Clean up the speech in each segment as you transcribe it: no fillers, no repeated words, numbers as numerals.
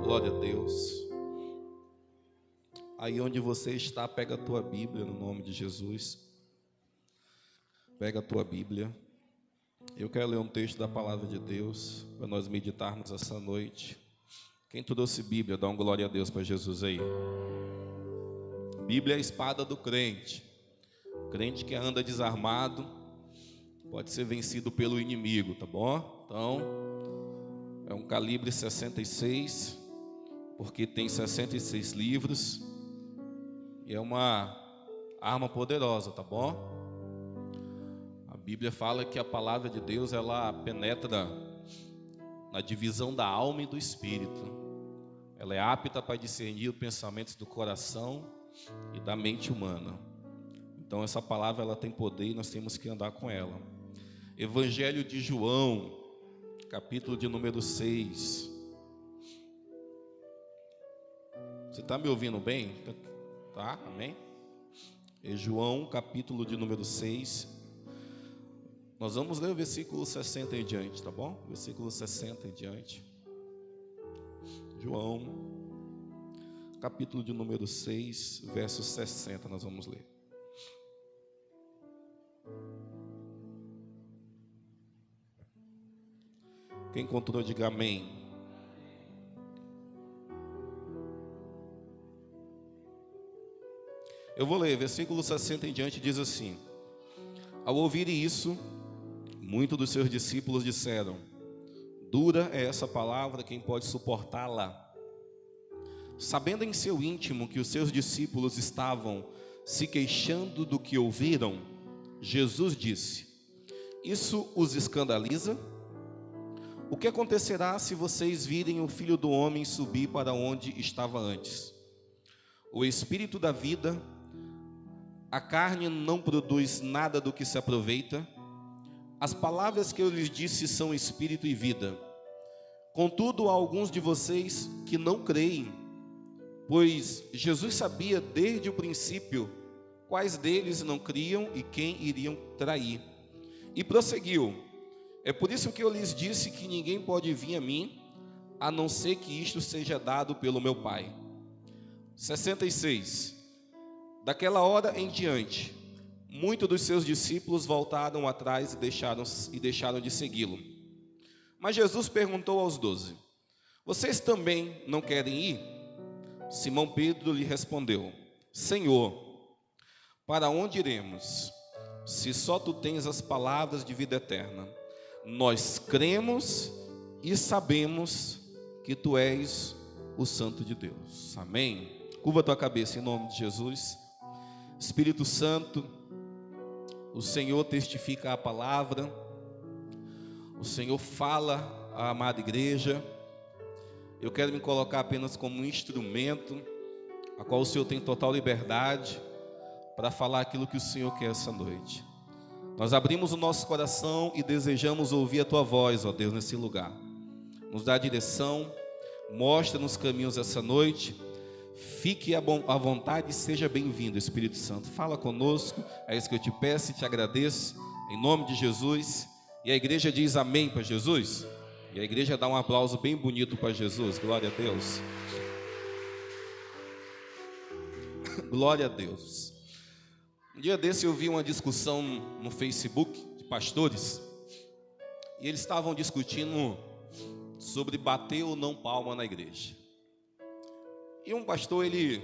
Glória a Deus. Aí onde você está, pega a tua Bíblia, no nome de Jesus. Pega a tua Bíblia. Eu quero ler um texto da palavra de Deus para nós meditarmos essa noite. Quem trouxe Bíblia, dá um glória a Deus para Jesus aí. Bíblia é a espada do crente. O crente que anda desarmado pode ser vencido pelo inimigo, tá bom? Então, é um calibre 66, porque tem 66 livros. E é uma arma poderosa, tá bom? A Bíblia fala que a palavra de Deus, ela penetra na divisão da alma e do espírito. Ela é apta para discernir os pensamentos do coração e da mente humana. Então essa palavra, ela tem poder e nós temos que andar com ela. Evangelho de João, capítulo de número 6. Você está me ouvindo bem? Tá? Amém? É João, capítulo de número 6. Nós vamos ler o versículo 60 em diante, tá bom? Versículo 60 em diante. João, capítulo de número 6, verso 60, nós vamos ler. Quem encontrou, diga amém. Eu vou ler, versículo 60 em diante diz assim: Ao ouvirem isso, muitos dos seus discípulos disseram: Dura é essa palavra, quem pode suportá-la? Sabendo em seu íntimo que os seus discípulos estavam se queixando do que ouviram, Jesus disse: Isso os escandaliza? O que acontecerá se vocês virem o Filho do Homem subir para onde estava antes? O Espírito da vida, a carne não produz nada do que se aproveita. As palavras que eu lhes disse são espírito e vida. Contudo, há alguns de vocês que não creem, pois Jesus sabia desde o princípio quais deles não criam e quem iriam trair. E prosseguiu: É por isso que eu lhes disse que ninguém pode vir a mim, a não ser que isto seja dado pelo meu Pai. 66. Daquela hora em diante, muitos dos seus discípulos voltaram atrás e deixaram de segui-lo. Mas Jesus perguntou aos 12: Vocês também não querem ir? Simão Pedro lhe respondeu: Senhor, para onde iremos? Se só tu tens as palavras de vida eterna. Nós cremos e sabemos que tu és o Santo de Deus. Amém? Curva a tua cabeça em nome de Jesus. Espírito Santo, o Senhor testifica a palavra, o Senhor fala à amada igreja. Eu quero me colocar apenas como um instrumento, a qual o Senhor tem total liberdade para falar aquilo que o Senhor quer essa noite. Nós abrimos o nosso coração e desejamos ouvir a tua voz, ó Deus, nesse lugar. Nos dá direção, mostra-nos caminhos essa noite. Fique à vontade e seja bem-vindo, Espírito Santo. Fala conosco, é isso que eu te peço e te agradeço, em nome de Jesus. E a igreja diz amém para Jesus. E a igreja dá um aplauso bem bonito para Jesus. Glória a Deus. Glória a Deus. Um dia desse eu vi uma discussão no Facebook de pastores. E eles estavam discutindo sobre bater ou não palma na igreja. E um pastor, ele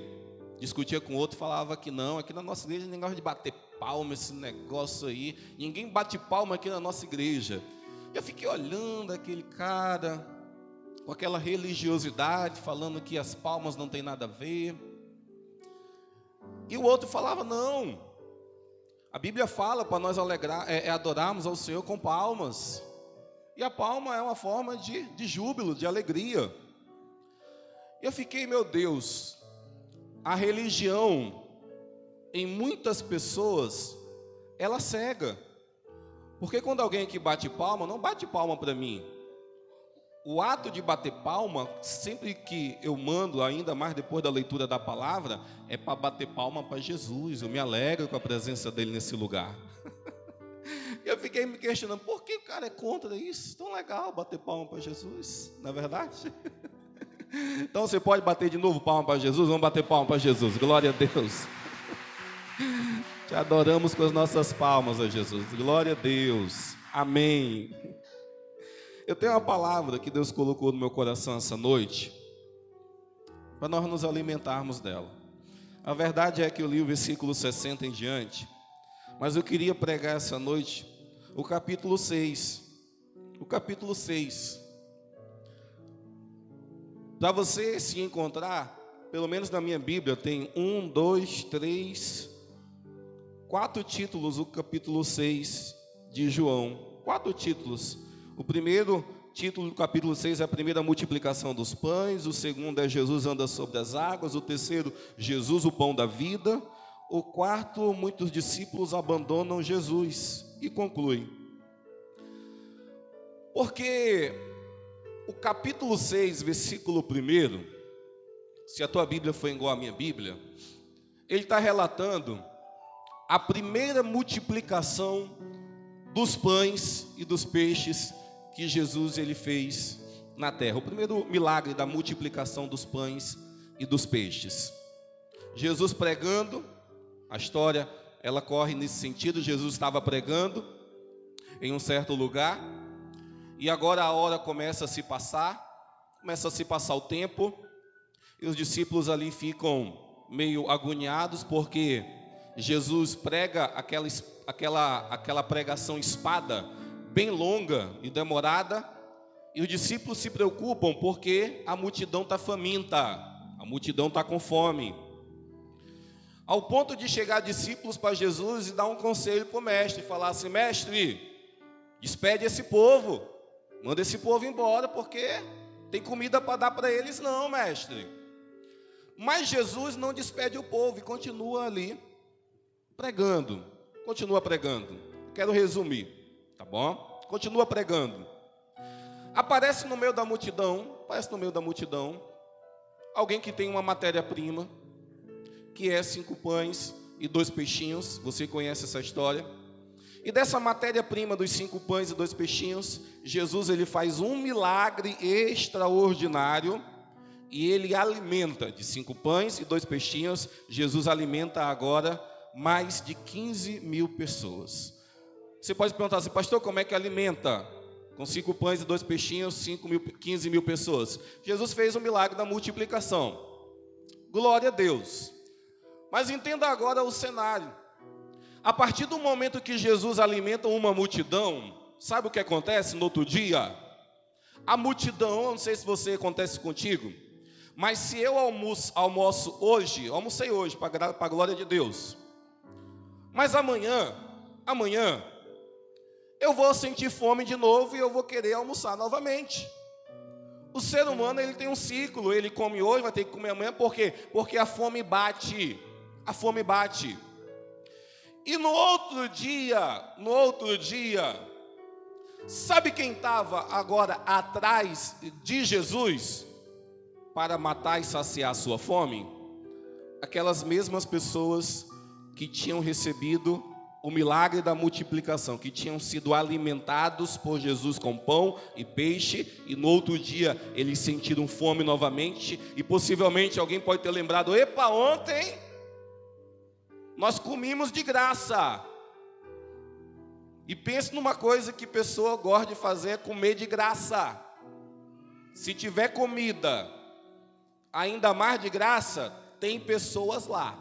discutia com outro, falava que não, aqui na nossa igreja ninguém gosta de bater palma, esse negócio aí, ninguém bate palma aqui na nossa igreja. Eu fiquei olhando aquele cara, com aquela religiosidade, falando que as palmas não tem nada a ver. E o outro falava, não, a Bíblia fala para nós adorarmos ao Senhor com palmas. E a palma é uma forma de júbilo, de alegria. Eu fiquei, meu Deus, a religião, em muitas pessoas, ela cega. Porque quando alguém aqui bate palma, não bate palma para mim. O ato de bater palma, sempre que eu mando, ainda mais depois da leitura da palavra, é para bater palma para Jesus. Eu me alegro com a presença dele nesse lugar. Eu fiquei me questionando, por que o cara é contra isso? Tão legal bater palma para Jesus, não é verdade? Então você pode bater de novo palma para Jesus? Vamos bater palma para Jesus. Glória a Deus. Te adoramos com as nossas palmas, ó Jesus. Glória a Deus. Amém. Eu tenho uma palavra que Deus colocou no meu coração essa noite, para nós nos alimentarmos dela. A verdade é que eu li o versículo 60 em diante, mas eu queria pregar essa noite o capítulo 6. O capítulo 6. Para você se encontrar, pelo menos na minha Bíblia, tem 1, 2, 3, 4 títulos, o capítulo 6 de João. 4 títulos. O primeiro título do capítulo 6 é a primeira multiplicação dos pães. O segundo é Jesus anda sobre as águas. O terceiro, Jesus, o pão da vida. O quarto, muitos discípulos abandonam Jesus. E conclui. Porque o capítulo 6, versículo 1, se a tua Bíblia for igual à minha Bíblia, ele está relatando a primeira multiplicação dos pães e dos peixes que Jesus ele fez na terra. O primeiro milagre da multiplicação dos pães e dos peixes. Jesus pregando, a história ela corre nesse sentido. Jesus estava pregando em um certo lugar, e agora a hora começa a se passar o tempo, e os discípulos ali ficam meio agoniados, porque Jesus prega aquela pregação espada, bem longa e demorada, e os discípulos se preocupam porque a multidão está faminta, a multidão está com fome, ao ponto de chegar discípulos para Jesus e dar um conselho para o mestre, falar assim: mestre, despede esse povo, manda esse povo embora, porque tem comida para dar para eles não, mestre. Mas Jesus não despede o povo e continua ali pregando, continua pregando. Quero resumir, tá bom? Continua pregando. Aparece no meio da multidão, alguém que tem uma matéria-prima, que é 5 pães e 2 peixinhos. Você conhece essa história? E dessa matéria-prima dos 5 pães e 2 peixinhos, Jesus ele faz um milagre extraordinário, e ele alimenta de 5 pães e 2 peixinhos. Jesus alimenta agora mais de 15 mil pessoas. Você pode perguntar assim: pastor, como é que alimenta? Com 5 pães e 2 peixinhos, 15 mil pessoas. Jesus fez o milagre da multiplicação. Glória a Deus. Mas entenda agora o cenário. A partir do momento que Jesus alimenta uma multidão, sabe o que acontece no outro dia? A multidão, eu não sei se você acontece contigo, mas se eu almoço hoje, almocei hoje, para a glória de Deus, mas amanhã, eu vou sentir fome de novo e eu vou querer almoçar novamente. O ser humano, ele tem um ciclo, ele come hoje, vai ter que comer amanhã, por quê? Porque a fome bate, E no outro dia, sabe quem estava agora atrás de Jesus para matar e saciar a sua fome? Aquelas mesmas pessoas que tinham recebido o milagre da multiplicação, que tinham sido alimentados por Jesus com pão e peixe, e no outro dia eles sentiram fome novamente, e possivelmente alguém pode ter lembrado: epa, ontem nós comimos de graça. E pense numa coisa que pessoa gosta de fazer, é comer de graça. Se tiver comida ainda mais de graça, tem pessoas lá.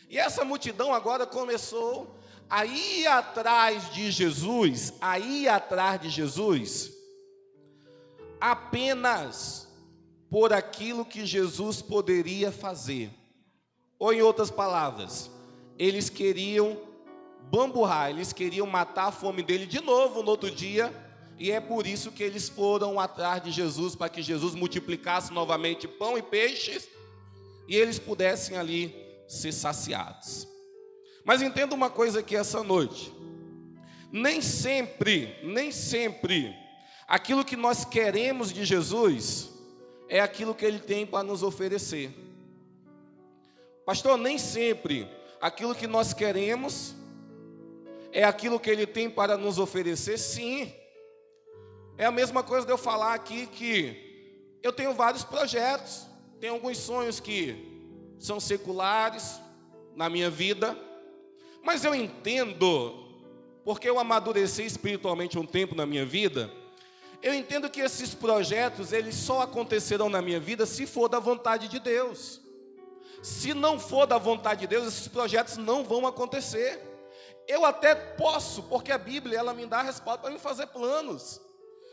E essa multidão agora começou a ir atrás de Jesus, apenas por aquilo que Jesus poderia fazer. Ou em outras palavras, eles queriam bamburrar, eles queriam matar a fome dele de novo no outro dia, e é por isso que eles foram atrás de Jesus, para que Jesus multiplicasse novamente pão e peixes, e eles pudessem ali ser saciados. Mas entenda uma coisa aqui essa noite: nem sempre aquilo que nós queremos de Jesus é aquilo que Ele tem para nos oferecer. Pastor, nem sempre aquilo que nós queremos é aquilo que Ele tem para nos oferecer. Sim, é a mesma coisa de eu falar aqui que eu tenho vários projetos, tenho alguns sonhos que são seculares na minha vida, mas eu entendo, porque eu amadureci espiritualmente um tempo na minha vida, eu entendo que esses projetos, eles só acontecerão na minha vida se for da vontade de Deus. Se não for da vontade de Deus, esses projetos não vão acontecer. Eu até posso, porque a Bíblia, ela me dá respaldo para me fazer planos.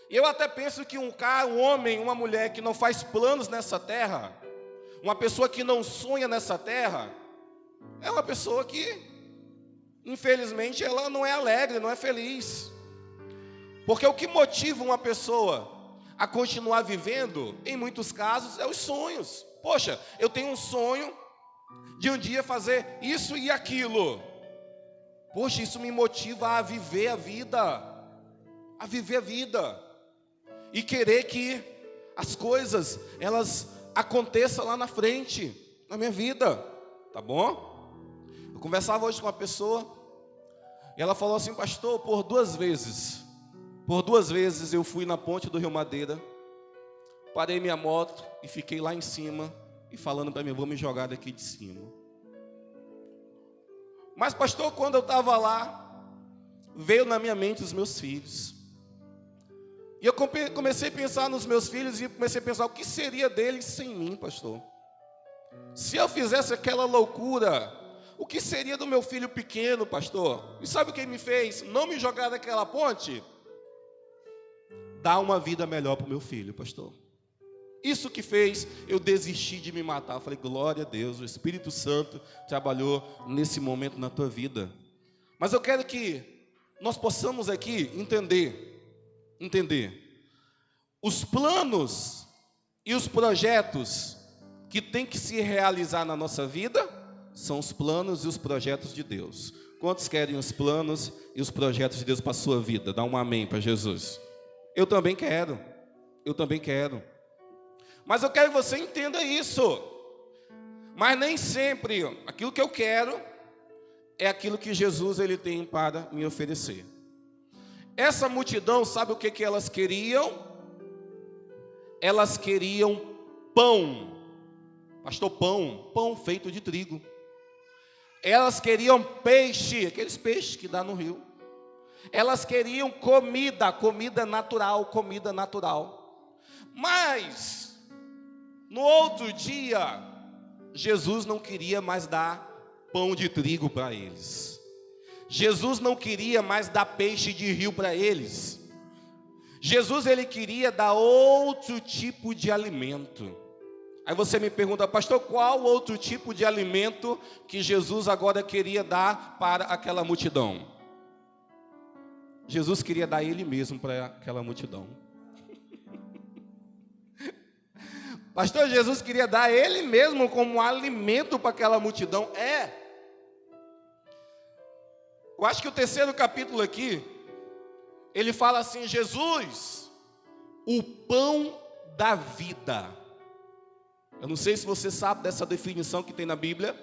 Eu até penso que um homem, uma mulher que não faz planos nessa terra, uma pessoa que não sonha nessa terra, é uma pessoa que, infelizmente, ela não é alegre, não é feliz. Porque o que motiva uma pessoa a continuar vivendo, em muitos casos, é os sonhos. Poxa, eu tenho um sonho de um dia fazer isso e aquilo. Poxa, isso me motiva a viver a vida. A viver a vida. E querer que as coisas, elas aconteçam lá na frente, na minha vida. Tá bom? Eu conversava hoje com uma pessoa, e ela falou assim: pastor, por duas vezes eu fui na ponte do Rio Madeira, parei minha moto e fiquei lá em cima, e falando para mim, vou me jogar daqui de cima. Mas pastor, quando eu estava lá, veio na minha mente os meus filhos. E eu comecei a pensar nos meus filhos, e comecei a pensar, o que seria deles sem mim, pastor? Se eu fizesse aquela loucura, o que seria do meu filho pequeno, pastor? E sabe o que me fez? Não me jogar daquela ponte? Dar uma vida melhor para o meu filho, pastor. Isso que fez eu desistir de me matar. Eu falei, glória a Deus, o Espírito Santo trabalhou nesse momento na tua vida. Mas eu quero que nós possamos aqui entender os planos e os projetos que tem que se realizar na nossa vida, são os planos e os projetos de Deus. Quantos querem os planos e os projetos de Deus para a sua vida? Dá um amém para Jesus. Eu também quero. Mas eu quero que você entenda isso. Mas nem sempre aquilo que eu quero é aquilo que Jesus ele tem para me oferecer. Essa multidão, sabe o que elas queriam? Elas queriam pão. Pastor, pão feito de trigo. Elas queriam peixe, aqueles peixes que dá no rio. Elas queriam comida natural. Mas, no outro dia, Jesus não queria mais dar pão de trigo para eles. Jesus não queria mais dar peixe de rio para eles. Jesus, ele queria dar outro tipo de alimento. Aí você me pergunta, pastor, qual outro tipo de alimento que Jesus agora queria dar para aquela multidão? Jesus queria dar ele mesmo para aquela multidão. Pastor, Jesus queria dar ele mesmo como alimento para aquela multidão. Eu acho que o terceiro capítulo aqui, ele fala assim, Jesus, o pão da vida. Eu não sei se você sabe dessa definição que tem na Bíblia,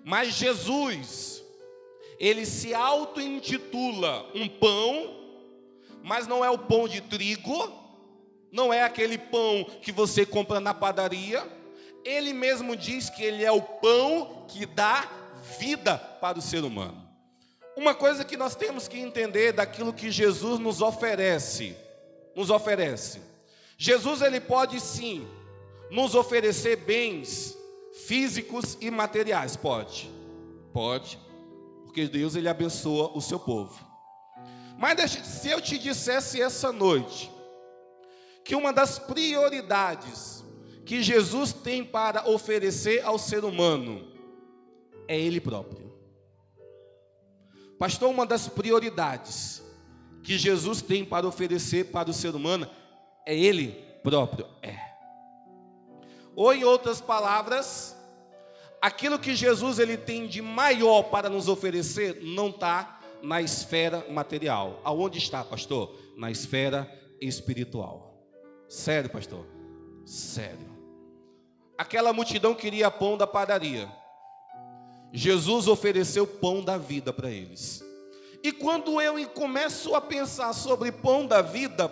mas Jesus, ele se auto-intitula um pão, mas não é o pão de trigo, não é aquele pão que você compra na padaria. Ele mesmo diz que ele é o pão que dá vida para o ser humano. Uma coisa que nós temos que entender daquilo que Jesus nos oferece. Jesus, ele pode sim nos oferecer bens físicos e materiais. Pode, porque Deus, ele abençoa o seu povo. Mas se eu te dissesse essa noite que uma das prioridades que Jesus tem para oferecer ao ser humano é Ele próprio. Pastor, uma das prioridades que Jesus tem para oferecer para o ser humano é Ele próprio. Ou em outras palavras, aquilo que Jesus ele tem de maior para nos oferecer não está na esfera material. Aonde está, pastor? Na esfera espiritual. Sério, pastor? Sério. Aquela multidão queria pão da padaria. Jesus ofereceu pão da vida para eles. E quando eu começo a pensar sobre pão da vida,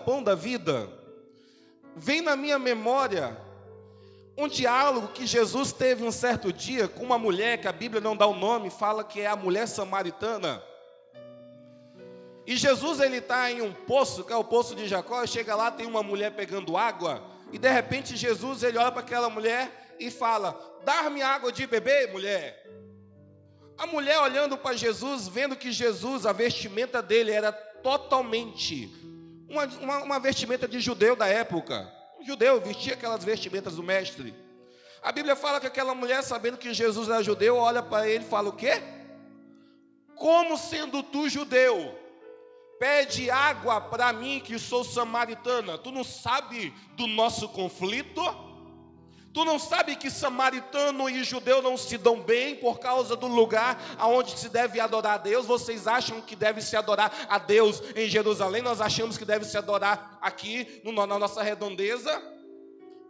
vem na minha memória um diálogo que Jesus teve um certo dia com uma mulher, que a Bíblia não dá o nome, fala que é a mulher samaritana. E Jesus, ele está em um poço, que é o poço de Jacó, e chega lá, tem uma mulher pegando água, e de repente Jesus, ele olha para aquela mulher e fala: dar-me água de beber, mulher. A mulher olhando para Jesus, vendo que Jesus, a vestimenta dele era totalmente uma vestimenta de judeu da época. Um judeu vestia aquelas vestimentas do mestre. A Bíblia fala que aquela mulher, sabendo que Jesus era judeu, olha para ele e fala o quê? Como sendo tu judeu, pede água para mim que sou samaritana. Tu não sabe do nosso conflito? Tu não sabe que samaritano e judeu não se dão bem por causa do lugar aonde se deve adorar a Deus? Vocês acham que deve se adorar a Deus em Jerusalém? Nós achamos que deve se adorar aqui na nossa redondeza?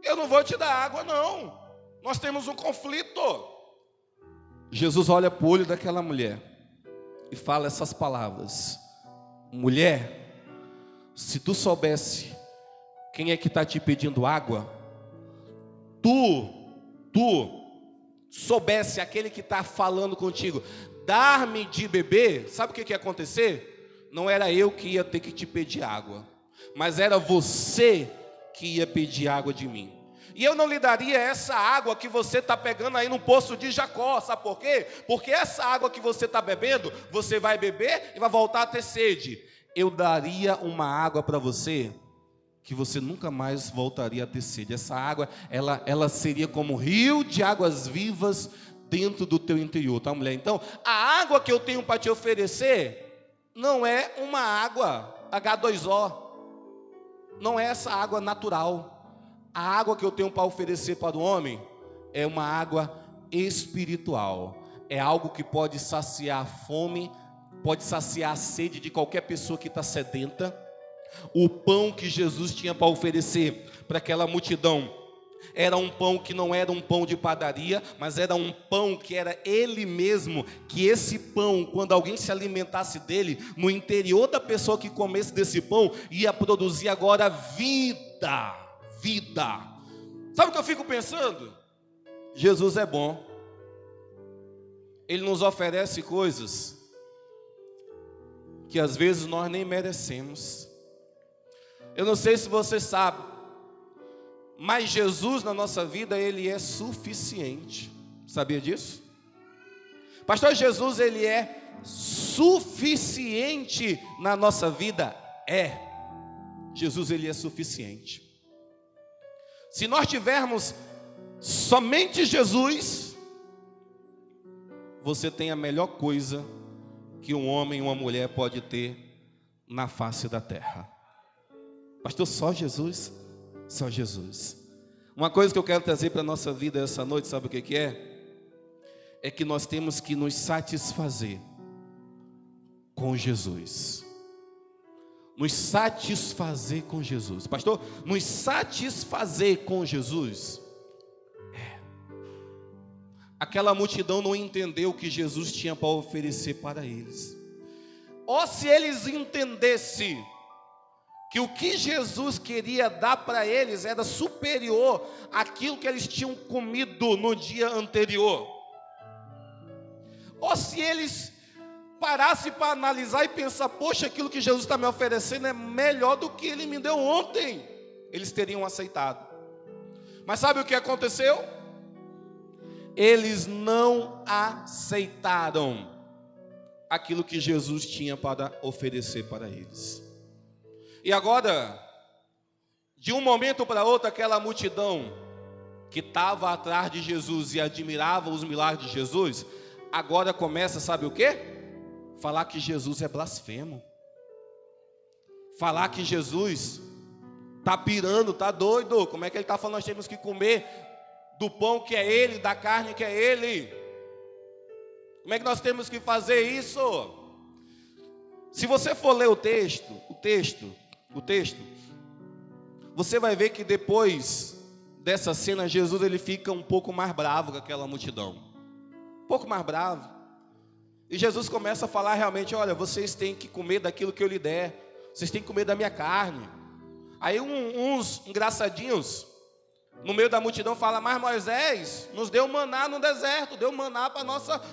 Eu não vou te dar água, não. Nós temos um conflito. Jesus olha para o olho daquela mulher e fala essas palavras: mulher, se tu soubesse quem é que está te pedindo água, tu soubesse aquele que está falando contigo, dar-me de beber, sabe o que ia acontecer? Não era eu que ia ter que te pedir água, mas era você que ia pedir água de mim. E eu não lhe daria essa água que você está pegando aí no poço de Jacó, sabe por quê? Porque essa água que você está bebendo, você vai beber e vai voltar a ter sede. Eu daria uma água para você que você nunca mais voltaria a ter sede. Essa água, ela seria como um rio de águas vivas dentro do teu interior, tá, mulher? Então, a água que eu tenho para te oferecer não é uma água H2O, não é essa água natural. A água que eu tenho para oferecer para o homem é uma água espiritual. É algo que pode saciar a fome, pode saciar a sede de qualquer pessoa que está sedenta. O pão que Jesus tinha para oferecer para aquela multidão era um pão que não era um pão de padaria, mas era um pão que era Ele mesmo. Que esse pão, quando alguém se alimentasse dele, no interior da pessoa que comesse desse pão, ia produzir agora vida. Sabe o que eu fico pensando? Jesus é bom. Ele nos oferece coisas que às vezes nós nem merecemos. Eu não sei se você sabe, mas Jesus na nossa vida, Ele é suficiente. Sabia disso? Pastor, Jesus, Ele é suficiente na nossa vida? É. Jesus, Ele é suficiente. Se nós tivermos somente Jesus, você tem a melhor coisa que um homem e uma mulher pode ter na face da terra. Pastor, só Jesus? Só Jesus. Uma coisa que eu quero trazer para a nossa vida essa noite, sabe o que é? É que nós temos que nos satisfazer com Jesus. Nos satisfazer com Jesus. Pastor, nos satisfazer com Jesus? Aquela multidão não entendeu o que Jesus tinha para oferecer para eles. Ou se eles entendessem que o que Jesus queria dar para eles era superior àquilo que eles tinham comido no dia anterior. Ou se eles parassem para analisar e pensar: poxa, aquilo que Jesus está me oferecendo é melhor do que Ele me deu ontem, eles teriam aceitado. Mas sabe o que aconteceu? Eles não aceitaram aquilo que Jesus tinha para oferecer para eles. E agora, de um momento para outro, aquela multidão que estava atrás de Jesus e admirava os milagres de Jesus, agora começa, sabe o quê? Falar que Jesus é blasfemo. Falar que Jesus está pirando, está doido. Como é que ele está falando? Nós temos que comer do pão que é Ele, da carne que é Ele. Como é que nós temos que fazer isso? Se você for ler o texto, você vai ver que depois dessa cena, Jesus ele fica um pouco mais bravo com aquela multidão. Um pouco mais bravo. E Jesus começa a falar realmente: olha, vocês têm que comer daquilo que eu lhe der. Vocês têm que comer da minha carne. Aí uns engraçadinhos no meio da multidão falam: mas Moisés nos deu maná no deserto, deu maná para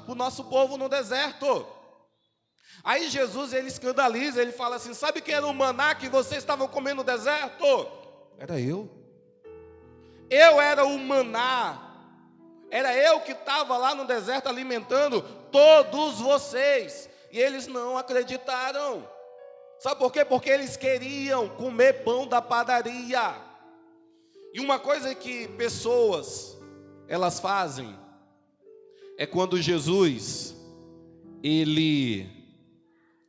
o nosso povo no deserto. Aí Jesus, ele escandaliza, ele fala assim: sabe quem era o maná que vocês estavam comendo no deserto? Era eu. Eu era o maná. Era eu que estava lá no deserto alimentando todos vocês. E eles não acreditaram. Sabe por quê? Porque eles queriam comer pão da padaria. E uma coisa que pessoas, elas fazem, é quando Jesus, ele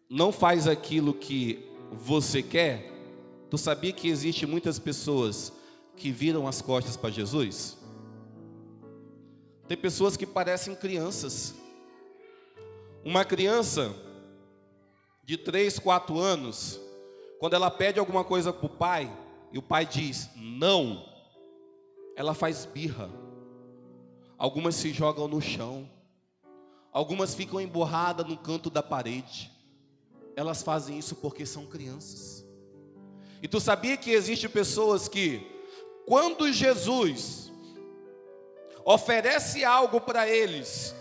não faz aquilo que você quer. Tu sabia que existe muitas pessoas que viram as costas para Jesus? Tem pessoas que parecem crianças. Uma criança de 3, 4 anos, quando ela pede alguma coisa para o pai, e o pai diz não, ela faz birra. Algumas se jogam no chão, algumas ficam emburradas no canto da parede. Elas fazem isso porque são crianças. E tu sabia que existem pessoas que, quando Jesus oferece algo para eles,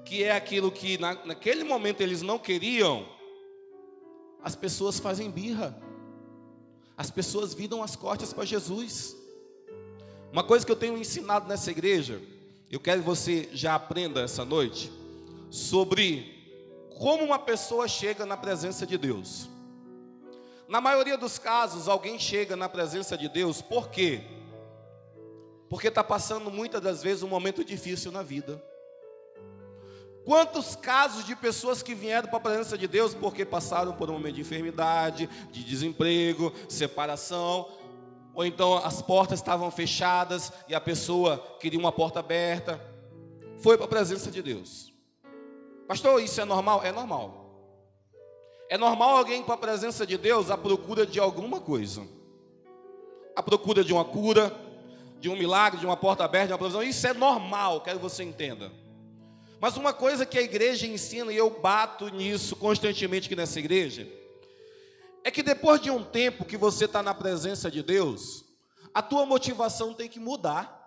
que é aquilo que naquele momento eles não queriam, as pessoas fazem birra. As pessoas viram as costas para Jesus. Uma coisa que eu tenho ensinado nessa igreja, eu quero que você já aprenda essa noite, sobre como uma pessoa chega na presença de Deus. Na maioria dos casos, alguém chega na presença de Deus, por quê? Porque está passando muitas das vezes um momento difícil na vida. Quantos casos de pessoas que vieram para a presença de Deus porque passaram por um momento de enfermidade, de desemprego, separação, ou então as portas estavam fechadas e a pessoa queria uma porta aberta, foi para a presença de Deus. Pastor, isso é normal? É normal. É normal alguém ir para a presença de Deus à procura de alguma coisa, à procura de uma cura, de um milagre, de uma porta aberta, de uma provisão. Isso é normal, quero que você entenda. Mas uma coisa que a igreja ensina, e eu bato nisso constantemente aqui nessa igreja, é que depois de um tempo que você está na presença de Deus, a tua motivação tem que mudar.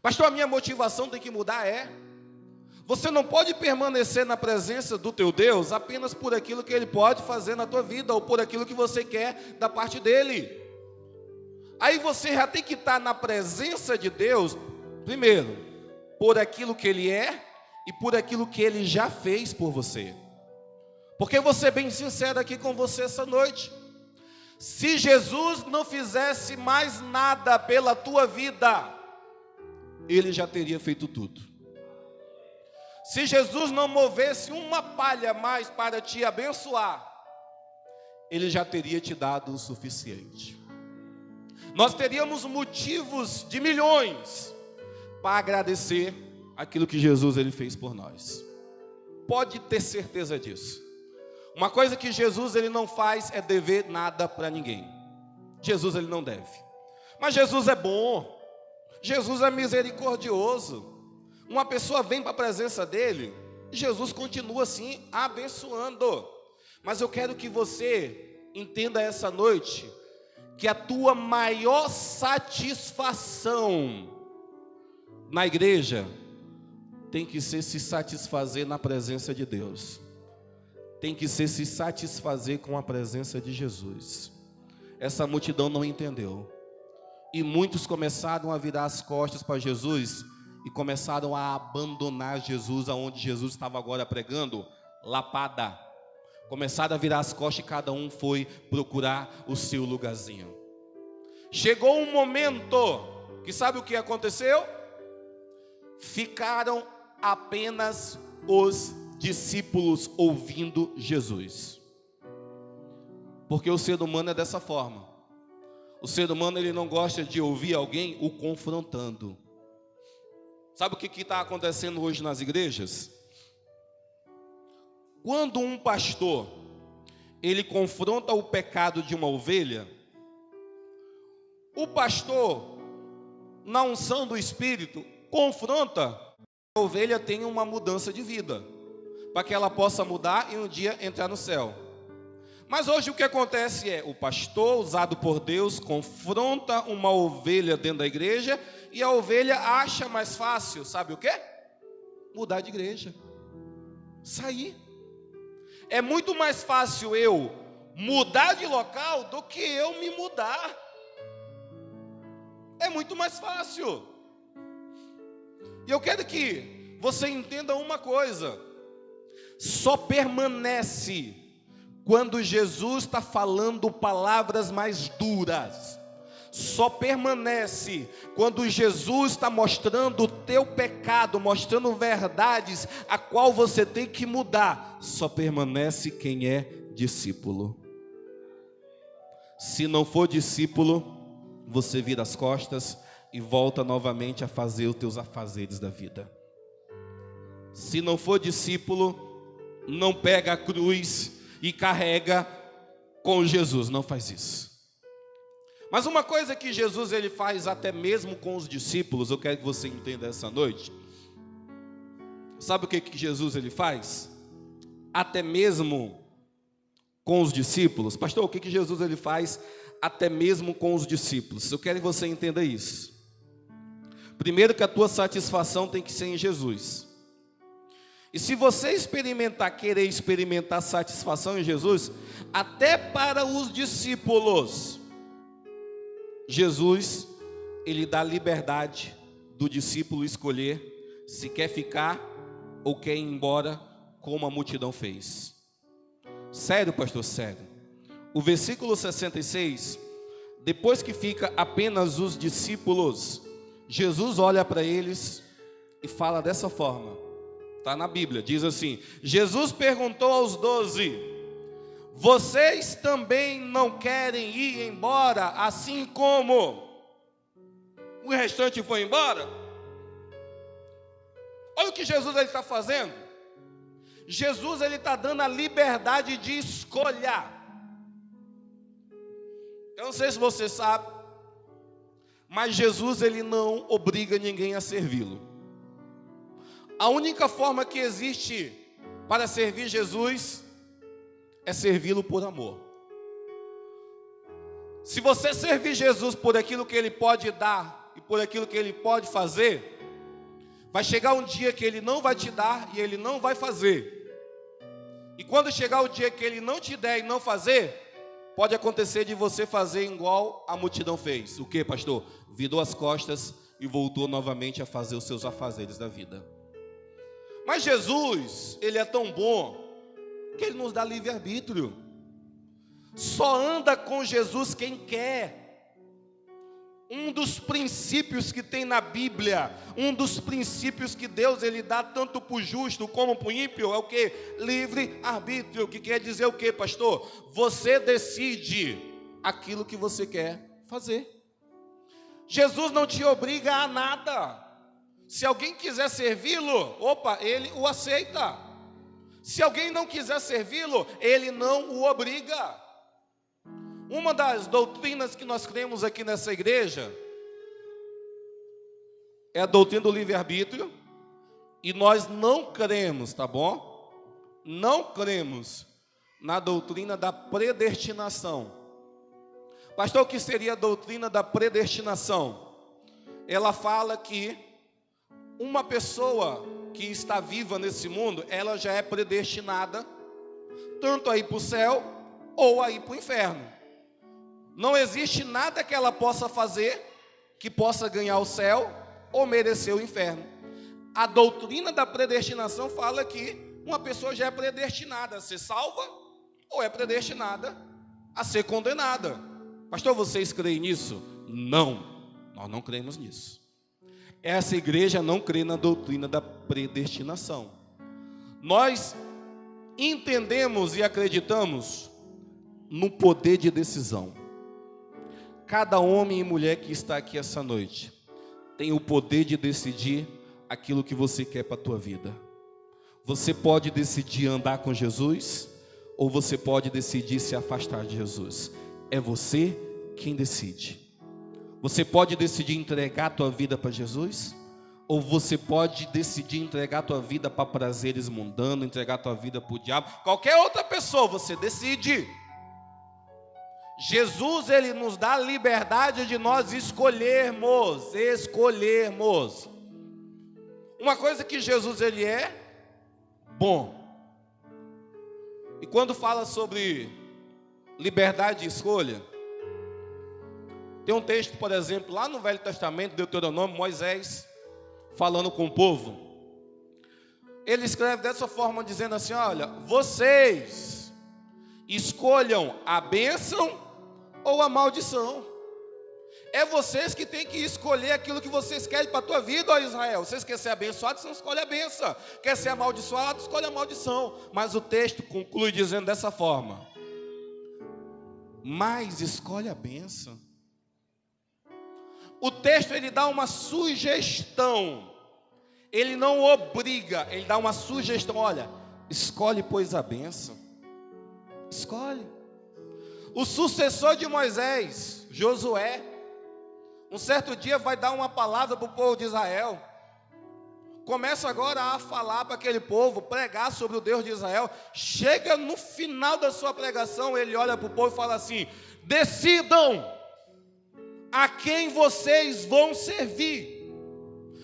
Pastor, a minha motivação tem que mudar, Você não pode permanecer na presença do teu Deus apenas por aquilo que Ele pode fazer na tua vida, ou por aquilo que você quer da parte dEle. Aí você já tem que estar na presença de Deus, primeiro, por aquilo que Ele é e por aquilo que Ele já fez por você. Porque eu vou ser bem sincero aqui com você essa noite. Se Jesus não fizesse mais nada pela tua vida, Ele já teria feito tudo. Se Jesus não movesse uma palha mais para te abençoar, Ele já teria te dado o suficiente. Nós teríamos motivos de milhões para agradecer aquilo que Jesus ele fez por nós. Pode ter certeza disso. Uma coisa que Jesus ele não faz é dever nada para ninguém. Jesus ele não deve. Mas Jesus é bom. Jesus é misericordioso. Uma pessoa vem para a presença dele, Jesus continua assim abençoando. Mas eu quero que você entenda essa noite que a tua maior satisfação na igreja tem que ser se satisfazer na presença de Deus. Tem que ser se satisfazer com a presença de Jesus. Essa multidão não entendeu. E muitos começaram a virar as costas para Jesus e começaram a abandonar Jesus, aonde Jesus estava agora pregando, lapada. Começaram a virar as costas e cada um foi procurar o seu lugarzinho. Chegou um momento que sabe o que aconteceu? Ficaram apenas os discípulos ouvindo Jesus. Porque o ser humano é dessa forma. O ser humano ele não gosta de ouvir alguém o confrontando. Sabe o que está acontecendo hoje nas igrejas? Quando um pastor ele confronta o pecado de uma ovelha, o pastor, na unção do Espírito, confronta, a ovelha tem uma mudança de vida, para que ela possa mudar e um dia entrar no céu. Mas hoje o que acontece é, o pastor usado por Deus confronta uma ovelha dentro da igreja e a ovelha acha mais fácil, sabe o quê? Mudar de igreja, sair. É muito mais fácil eu mudar de local do que eu me mudar. É muito mais fácil. E eu quero que você entenda uma coisa: só permanece quando Jesus está falando palavras mais duras. Só permanece quando Jesus está mostrando o teu pecado, mostrando verdades a qual você tem que mudar. Só permanece quem é discípulo. Se não for discípulo, você vira as costas e volta novamente a fazer os teus afazeres da vida. Se não for discípulo, não pega a cruz e carrega com Jesus, não faz isso. Mas uma coisa que Jesus ele faz até mesmo com os discípulos, eu quero que você entenda essa noite. Sabe o que Jesus ele faz? Até mesmo com os discípulos. Pastor, o que Jesus ele faz até mesmo com os discípulos? Eu quero que você entenda isso. Primeiro, que a tua satisfação tem que ser em Jesus. E se você querer experimentar satisfação em Jesus, até para os discípulos, Jesus, ele dá liberdade do discípulo escolher se quer ficar ou quer ir embora, como a multidão fez. Sério, pastor, sério. O versículo 66, depois que fica apenas os discípulos, Jesus olha para eles e fala dessa forma. Está na Bíblia, diz assim: Jesus perguntou aos 12: vocês também não querem ir embora, assim como o restante foi embora? Olha o que Jesus está fazendo. Jesus ele está dando a liberdade de escolha. Eu não sei se você sabe, mas Jesus ele não obriga ninguém a servi-lo. A única forma que existe para servir Jesus é servi-lo por amor. Se você servir Jesus por aquilo que Ele pode dar e por aquilo que Ele pode fazer, vai chegar um dia que Ele não vai te dar e Ele não vai fazer. E quando chegar o dia que Ele não te der e não fazer, pode acontecer de você fazer igual a multidão fez. O que, pastor? Virou as costas e voltou novamente a fazer os seus afazeres da vida. Mas Jesus, Ele é tão bom que Ele nos dá livre-arbítrio. Só anda com Jesus quem quer. Um dos princípios que tem na Bíblia, um dos princípios que Deus Ele dá tanto para o justo como para o ímpio, é o que? Livre-arbítrio, que quer dizer o que, pastor? Você decide aquilo que você quer fazer. Jesus não te obriga a nada. Se alguém quiser servi-lo, ele o aceita. Se alguém não quiser servi-lo, ele não o obriga. Uma das doutrinas que nós cremos aqui nessa igreja é a doutrina do livre-arbítrio. E nós não cremos, tá bom? Não cremos na doutrina da predestinação. Pastor, o que seria a doutrina da predestinação? Ela fala que uma pessoa que está viva nesse mundo, ela já é predestinada tanto a ir para o céu ou a ir para o inferno. Não existe nada que ela possa fazer que possa ganhar o céu ou merecer o inferno. A doutrina da predestinação fala que uma pessoa já é predestinada a ser salva ou é predestinada a ser condenada. Pastor, vocês creem nisso? Não, nós não cremos nisso. Essa igreja não crê na doutrina da predestinação. Nós entendemos e acreditamos no poder de decisão. Cada homem e mulher que está aqui essa noite tem o poder de decidir aquilo que você quer para a tua vida. Você pode decidir andar com Jesus, ou você pode decidir se afastar de Jesus. É você quem decide. Você pode decidir entregar a tua vida para Jesus, ou você pode decidir entregar a tua vida para prazeres mundanos, entregar a tua vida para o diabo. Qualquer outra pessoa, você decide. Jesus, ele nos dá a liberdade de nós escolhermos. Uma coisa que Jesus, ele é bom. E quando fala sobre liberdade de escolha, tem um texto, por exemplo, lá no Velho Testamento, Deuteronômio, Moisés falando com o povo. Ele escreve dessa forma, dizendo assim: olha, vocês escolham a bênção ou a maldição. É vocês que têm que escolher aquilo que vocês querem para a tua vida, ó Israel. Vocês querem ser abençoados, então escolhe a bênção. Quer ser amaldiçoado, escolhe a maldição. Mas o texto conclui dizendo dessa forma: mas escolhe a bênção. O texto, ele dá uma sugestão. Ele não obriga, ele dá uma sugestão. Olha, escolhe, pois, a bênção. Escolhe. O sucessor de Moisés, Josué, um certo dia vai dar uma palavra para o povo de Israel. Começa agora a falar para aquele povo, pregar sobre o Deus de Israel. Chega no final da sua pregação, ele olha para o povo e fala assim: decidam a quem vocês vão servir.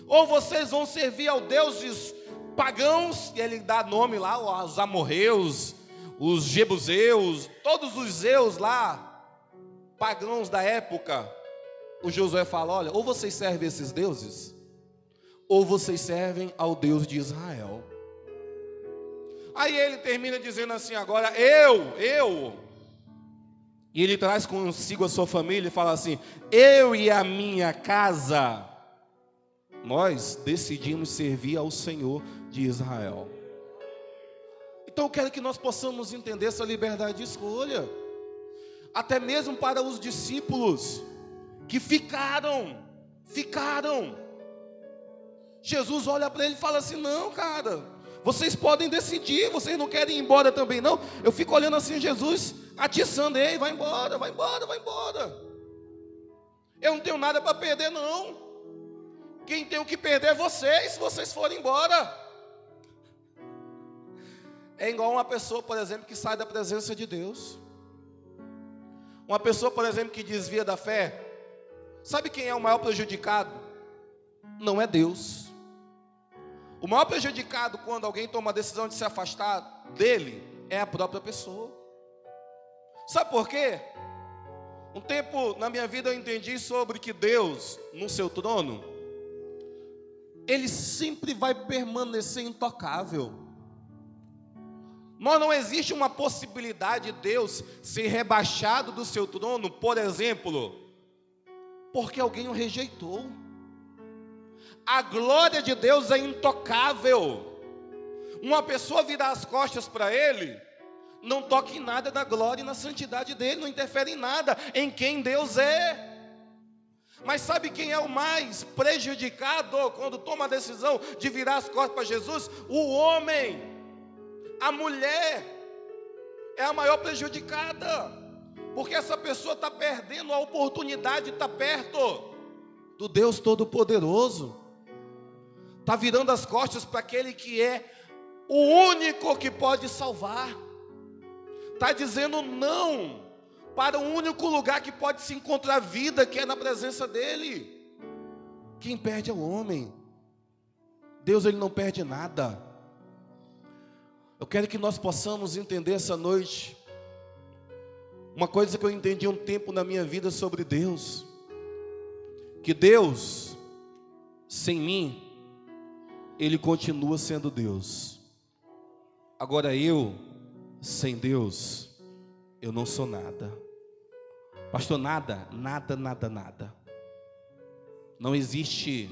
Ou vocês vão servir ao deuses pagãos, e ele dá nome lá, os amorreus, os jebuseus, todos os zeus lá, pagãos da época. O Josué fala: olha, ou vocês servem esses deuses, ou vocês servem ao Deus de Israel. Aí ele termina dizendo assim: agora eu. E ele traz consigo a sua família e fala assim: eu e a minha casa, nós decidimos servir ao Senhor de Israel. Então eu quero que nós possamos entender essa liberdade de escolha. Até mesmo para os discípulos que ficaram. Jesus olha para ele e fala assim: não, cara, vocês podem decidir, vocês não querem ir embora também não? Eu fico olhando assim, Jesus atiçando: ei, vai embora. Eu não tenho nada para perder não. Quem tem o que perder é vocês, se vocês forem embora. É igual uma pessoa, por exemplo, que sai da presença de Deus. Uma pessoa, por exemplo, que desvia da fé. Sabe quem é o maior prejudicado? Não é Deus. O maior prejudicado quando alguém toma a decisão de se afastar dele é a própria pessoa. Sabe por quê? Um tempo na minha vida eu entendi sobre que Deus, no seu trono, Ele sempre vai permanecer intocável. Mas não existe uma possibilidade de Deus ser rebaixado do seu trono, por exemplo, porque alguém o rejeitou. A glória de Deus é intocável. Uma pessoa virar as costas para Ele, não toca em nada da glória e na santidade dEle, não interfere em nada em quem Deus é. Mas sabe quem é o mais prejudicado quando toma a decisão de virar as costas para Jesus? O homem. A mulher é a maior prejudicada, porque essa pessoa está perdendo a oportunidade de estar perto do Deus Todo-Poderoso. Está virando as costas para aquele que é o único que pode salvar. Está dizendo não para o único lugar que pode se encontrar vida, que é na presença dEle. Quem perde é o homem. Deus, Ele não perde nada. Eu quero que nós possamos entender essa noite uma coisa que eu entendi um tempo na minha vida sobre Deus: que Deus, sem mim, Ele continua sendo Deus. Agora eu, sem Deus, eu não sou nada. Pastor, nada. Não existe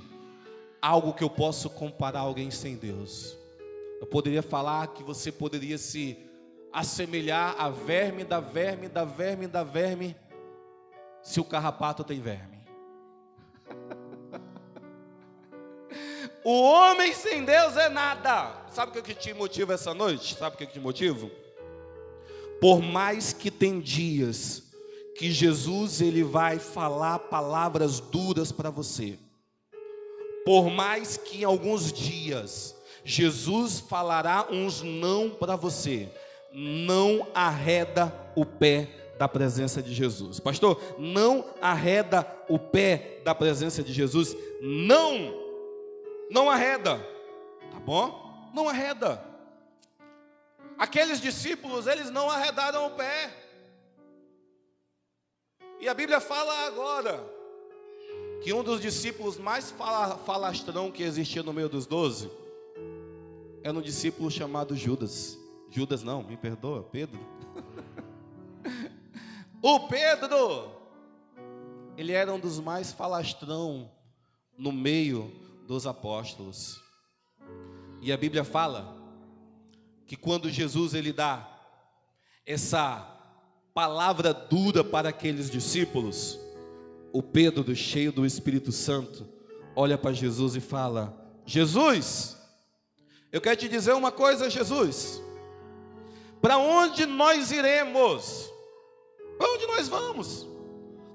algo que eu possa comparar alguém sem Deus. Eu poderia falar que você poderia se assemelhar a verme, se o carrapato tem verme. O homem sem Deus é nada. Sabe o que te motiva essa noite? Sabe o que te motiva? Por mais que tem dias que Jesus, Ele vai falar palavras duras para você. Por mais que em alguns dias Jesus falará uns não para você, não arreda o pé da presença de Jesus. Pastor, não arreda o pé da presença de Jesus. Não arreda. Tá bom? Não arreda. Aqueles discípulos, eles não arredaram o pé. E a Bíblia fala agora que um dos discípulos mais falastrão que existia no meio dos 12 era um discípulo chamado Judas. Judas não, me perdoa, Pedro. O Pedro, ele era um dos mais falastrão no meio dos apóstolos. E a Bíblia fala que quando Jesus ele dá essa palavra dura para aqueles discípulos, o Pedro, cheio do Espírito Santo, olha para Jesus e fala: Jesus, eu quero te dizer uma coisa, Jesus. Para onde nós iremos? Para onde nós vamos?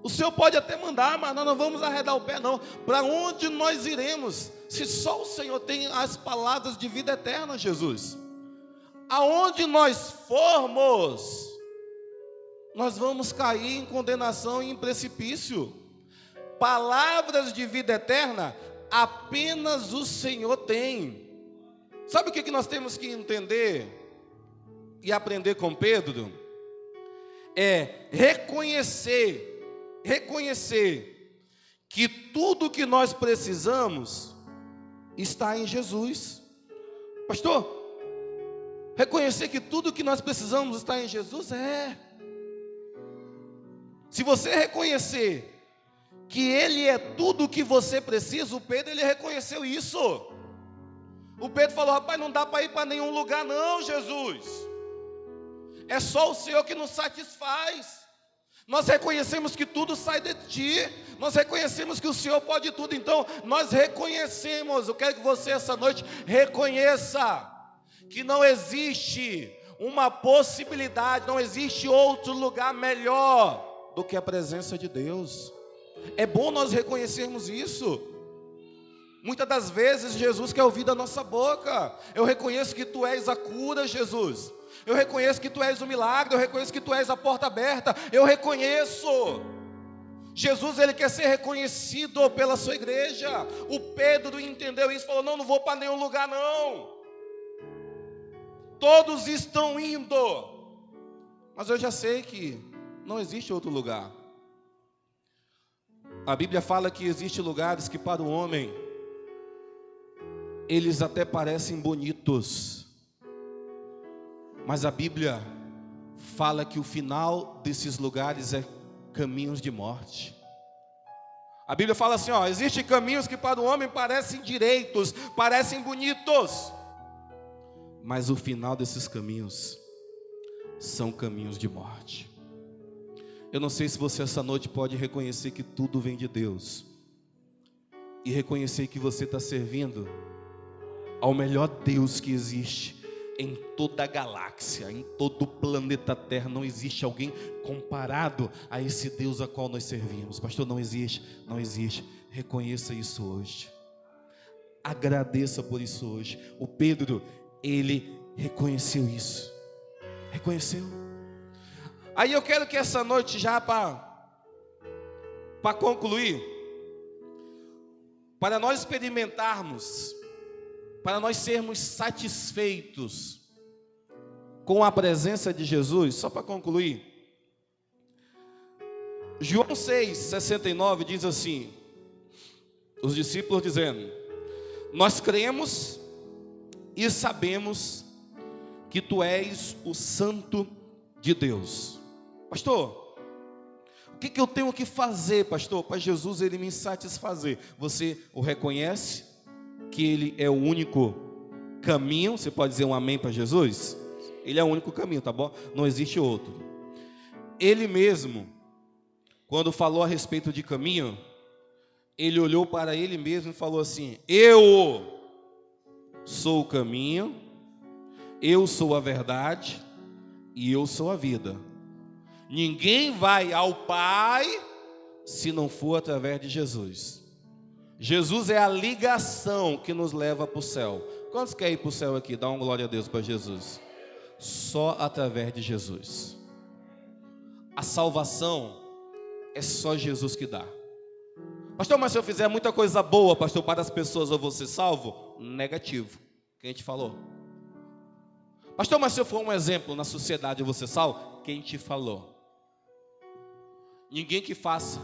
O Senhor pode até mandar, mas nós não vamos arredar o pé não. Para onde nós iremos? Se só o Senhor tem as palavras de vida eterna, Jesus. Aonde nós formos, nós vamos cair em condenação e em precipício. Palavras de vida eterna, apenas o Senhor tem. Sabe o que nós temos que entender e aprender com Pedro? É reconhecer que tudo que nós precisamos está em Jesus. Pastor, reconhecer que tudo que nós precisamos está em Jesus? Se você reconhecer que Ele é tudo o que você precisa, o Pedro, ele reconheceu isso. O Pedro falou: rapaz, não dá para ir para nenhum lugar não, Jesus. É só o Senhor que nos satisfaz. Nós reconhecemos que tudo sai de Ti. Nós reconhecemos que o Senhor pode tudo. Então, nós reconhecemos. Eu quero que você essa noite reconheça que não existe uma possibilidade, não existe outro lugar melhor do que a presença de Deus. É bom nós reconhecermos isso. Muitas das vezes Jesus quer ouvir da nossa boca: eu reconheço que Tu és a cura, Jesus. Eu reconheço que Tu és o milagre. Eu reconheço que Tu és a porta aberta. Eu reconheço. Jesus, ele quer ser reconhecido pela sua igreja. O Pedro entendeu isso, falou: não vou para nenhum lugar não. Todos estão indo, mas eu já sei que não existe outro lugar. A Bíblia fala que existem lugares que para o homem eles até parecem bonitos, mas a Bíblia fala que o final desses lugares é caminhos de morte. A Bíblia fala assim, existem caminhos que para o homem parecem direitos, parecem bonitos, mas o final desses caminhos são caminhos de morte. Eu não sei se você essa noite pode reconhecer que tudo vem de Deus e reconhecer que você está servindo ao melhor Deus que existe em toda a galáxia, em todo o planeta Terra. Não existe alguém comparado a esse Deus a qual nós servimos. Pastor, não existe. Reconheça isso hoje. Agradeça por isso hoje. O Pedro, ele reconheceu isso. Reconheceu. Aí eu quero que essa noite, já para concluir, para nós experimentarmos, para nós sermos satisfeitos com a presença de Jesus, só para concluir, João 6,69 diz assim, os discípulos dizendo: nós cremos e sabemos que Tu és o Santo de Deus. Pastor, o que eu tenho que fazer, pastor, para Jesus ele me satisfazer? Você o reconhece que Ele é o único caminho? Você pode dizer um amém para Jesus? Ele é o único caminho, tá bom? Não existe outro. Ele mesmo, quando falou a respeito de caminho, Ele olhou para Ele mesmo e falou assim: eu sou o caminho, eu sou a verdade e eu sou a vida. Ninguém vai ao Pai se não for através de Jesus. Jesus é a ligação que nos leva para o céu. Quantos querem ir para o céu aqui? Dá uma glória a Deus para Jesus. Só através de Jesus. A salvação é só Jesus que dá. Pastor, mas se eu fizer muita coisa boa, pastor, para as pessoas eu vou ser salvo? Negativo. Quem te falou? Pastor, mas se eu for um exemplo na sociedade eu vou ser salvo? Quem te falou? Ninguém que faça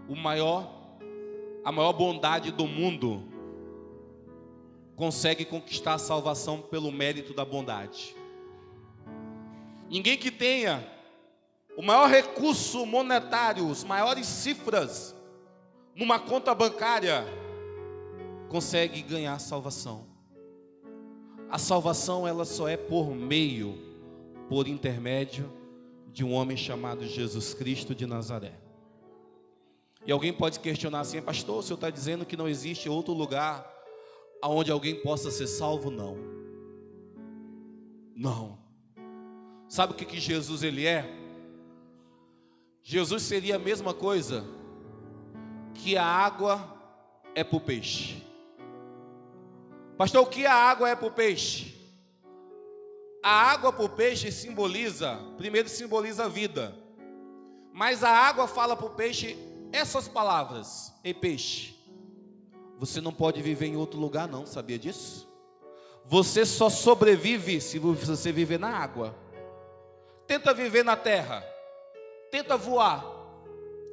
a maior bondade do mundo consegue conquistar a salvação pelo mérito da bondade. Ninguém que tenha o maior recurso monetário, as maiores cifras numa conta bancária, consegue ganhar salvação. A salvação ela só é por intermédio de um homem chamado Jesus Cristo de Nazaré. E alguém pode questionar assim: pastor, o senhor está dizendo que não existe outro lugar aonde alguém possa ser salvo? Não. Não. Sabe o que Jesus ele é? Jesus seria a mesma coisa que a água é para o peixe. Pastor, o que a água é para o peixe? A água para o peixe primeiro simboliza a vida. Mas a água fala para o peixe essas palavras: ei peixe, você não pode viver em outro lugar não, sabia disso? Você só sobrevive se você viver na água. Tenta viver na terra, tenta voar,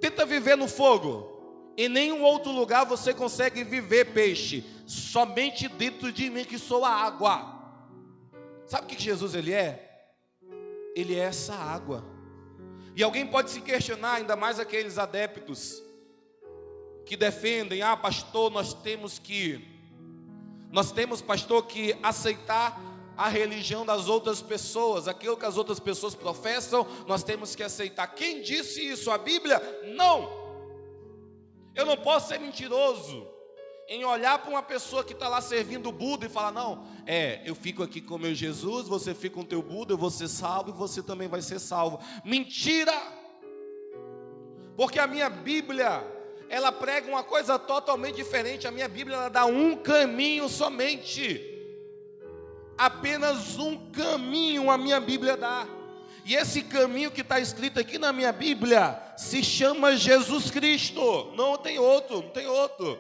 tenta viver no fogo. Em nenhum outro lugar você consegue viver, peixe. Somente dentro de mim que sou a água. Sabe o que Jesus ele é? Ele é essa água. E alguém pode se questionar, ainda mais aqueles adeptos que defendem: pastor, nós temos, pastor, que aceitar a religião das outras pessoas, aquilo que as outras pessoas professam, nós temos que aceitar. Quem disse isso? A Bíblia? Não. Eu não posso ser mentiroso em olhar para uma pessoa que está lá servindo o Buda e falar: não, eu fico aqui com o meu Jesus, você fica com o teu Buda, eu vou ser salvo e você também vai ser salvo. Mentira! Porque a minha Bíblia, ela prega uma coisa totalmente diferente. A minha Bíblia, ela dá um caminho somente. Apenas um caminho a minha Bíblia dá. E esse caminho que está escrito aqui na minha Bíblia se chama Jesus Cristo. Não tem outro, não tem outro.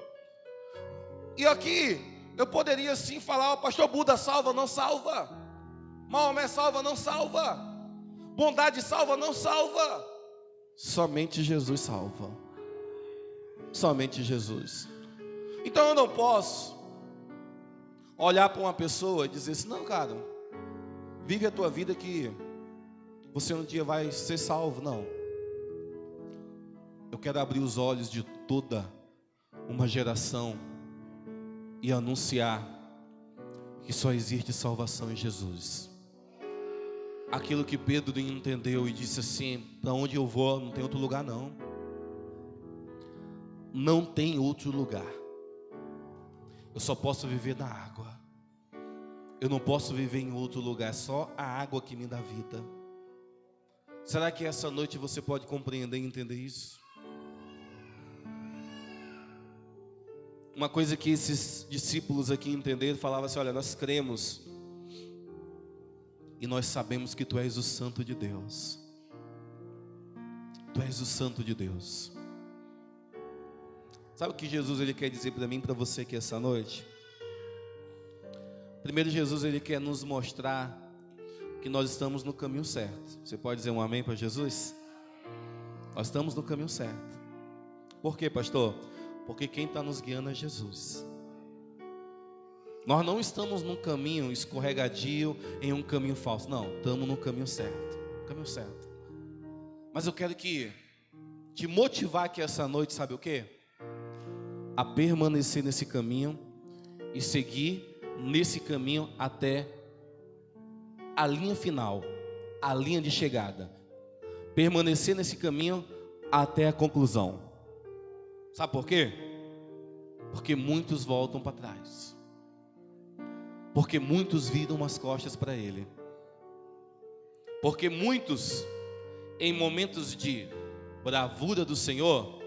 E aqui eu poderia sim falar: pastor, Buda salva? Não salva. Maomé salva? Não salva. Bondade salva? Não salva. Somente Jesus salva. Somente Jesus. Então eu não posso olhar para uma pessoa e dizer assim: não, cara, vive a tua vida que você um dia vai ser salvo. Não. Eu quero abrir os olhos de toda uma geração e anunciar que só existe salvação em Jesus. Aquilo que Pedro entendeu e disse assim: para onde eu vou, não tem outro lugar não. Não tem outro lugar. Eu só posso viver na água. Eu não posso viver em outro lugar, só a água que me dá vida. Será que essa noite você pode compreender e entender isso? Uma coisa que esses discípulos aqui entenderam, falavam assim: olha, nós cremos e nós sabemos que Tu és o Santo de Deus. Tu és o Santo de Deus. Sabe o que Jesus ele quer dizer para mim e para você aqui essa noite? Primeiro, Jesus ele quer nos mostrar que nós estamos no caminho certo. Você pode dizer um amém para Jesus? Nós estamos no caminho certo. Por quê, pastor? Porque quem está nos guiando é Jesus. Nós não estamos num caminho escorregadio, em um caminho falso. Não, estamos no caminho certo. Caminho certo. Mas eu quero te motivar aqui essa noite, sabe o quê? A permanecer nesse caminho e seguir nesse caminho até a linha final, a linha de chegada. Permanecer nesse caminho até a conclusão. Sabe por quê? Porque muitos voltam para trás. Porque muitos viram as costas para Ele. Porque muitos, em momentos de bravura do Senhor,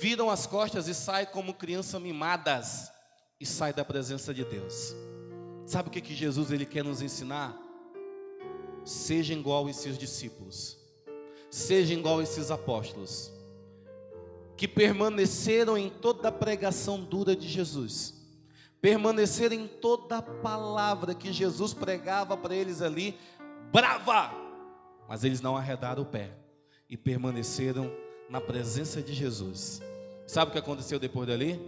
viram as costas e saem como crianças mimadas e saem da presença de Deus. Sabe o que Jesus ele quer nos ensinar? seja igual a esses discípulos, seja igual a esses apóstolos, que permaneceram em toda a pregação dura de Jesus, permaneceram em toda a palavra que Jesus pregava para eles ali, brava, mas eles não arredaram o pé e permaneceram na presença de Jesus. Sabe o que aconteceu depois dali?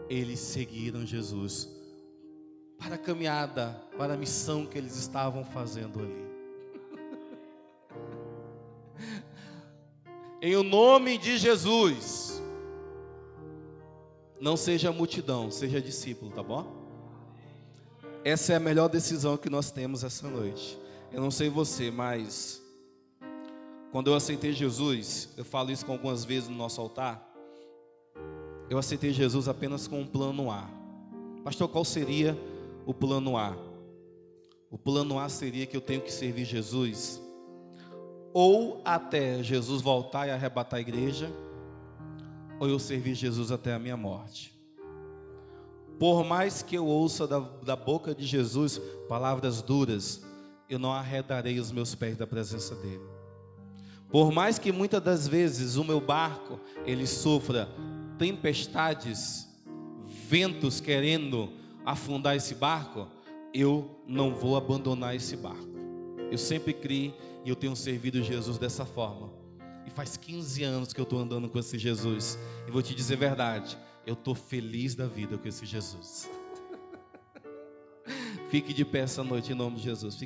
Eles seguiram Jesus para a caminhada, para a missão que eles estavam fazendo ali. Em o nome de Jesus, não seja multidão, seja discípulo, tá bom? Essa é a melhor decisão que nós temos essa noite. Eu não sei você, mas quando eu aceitei Jesus, eu falo isso algumas vezes no nosso altar, eu aceitei Jesus apenas com um plano A. Pastor, qual seria o plano A? O plano A seria que eu tenho que servir Jesus, ou até Jesus voltar e arrebatar a igreja, ou eu servir Jesus até a minha morte. Por mais que eu ouça da boca de Jesus palavras duras, eu não arredarei os meus pés da presença dele. Por mais que muitas das vezes o meu barco ele sofra tempestades, ventos querendo afundar esse barco, eu não vou abandonar esse barco. Eu sempre criei e eu tenho servido Jesus dessa forma. E faz 15 anos que eu estou andando com esse Jesus. E vou te dizer a verdade, eu estou feliz da vida com esse Jesus. Fique de pé essa noite em nome de Jesus.